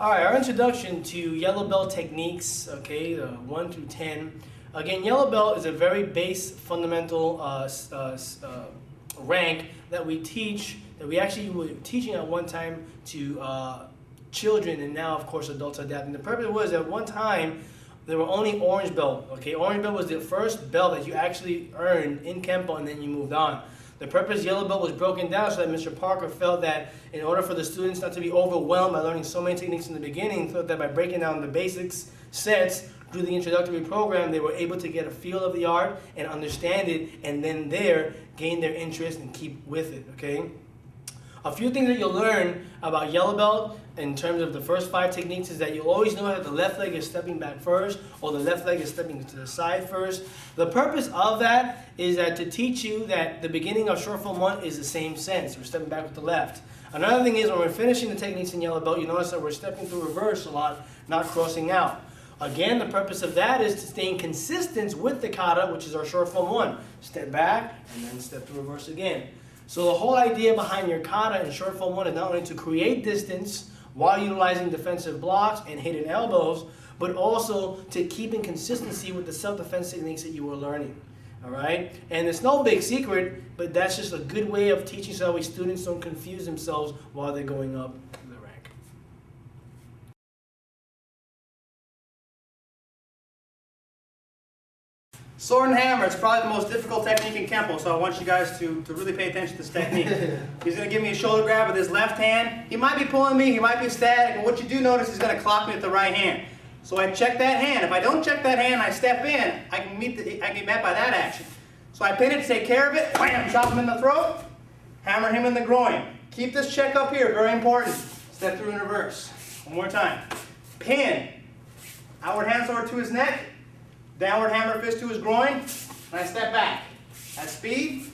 Alright, our introduction to yellow belt techniques, okay, 1 through 10. Again, yellow belt is a very base, fundamental rank that we teach, that we actually were teaching at one time to children, and now, of course, adults are adapting. The purpose was at one time, there were only orange belt, okay? Orange belt was the first belt that you actually earned in Kenpo, and then you moved on. The purpose yellow belt was broken down so that Mr. Parker felt that in order for the students not to be overwhelmed by learning so many techniques in the beginning, thought that by breaking down the basics sets through the introductory program, they were able to get a feel of the art and understand it, and then there gain their interest and keep with it, okay? A few things that you'll learn about yellow belt in terms of the first 5 techniques is that you'll always know that the left leg is stepping back first, or the left leg is stepping to the side first. The purpose of that is that to teach you that the beginning of short form 1 is the same sense. We're stepping back with the left. Another thing is when we're finishing the techniques in yellow belt, you notice that we're stepping through reverse a lot, not crossing out. Again, the purpose of that is to stay consistent with the kata, which is our short form 1. Step back and then step through reverse again. So the whole idea behind your kata in short form 1 is not only to create distance while utilizing defensive blocks and hidden elbows, but also to keep in consistency with the self-defense techniques that you were learning. All right? And it's no big secret, but that's just a good way of teaching so that way students don't confuse themselves while they're going up the rank. Sword and hammer, it's probably the most difficult technique in Kenpo, so I want you guys to really pay attention to this technique. He's going to give me a shoulder grab with his left hand. He might be pulling me, he might be static, but what you do notice, he's going to clock me with the right hand. So I check that hand. If I don't check that hand, I step in, I can get met by that action. So I pin it to take care of it, wham, chop him in the throat, hammer him in the groin. Keep this check up here, very important. Step through in reverse. One more time. Pin. Outward hand sword to his neck. Downward hammer fist to his groin, and I step back. At speed,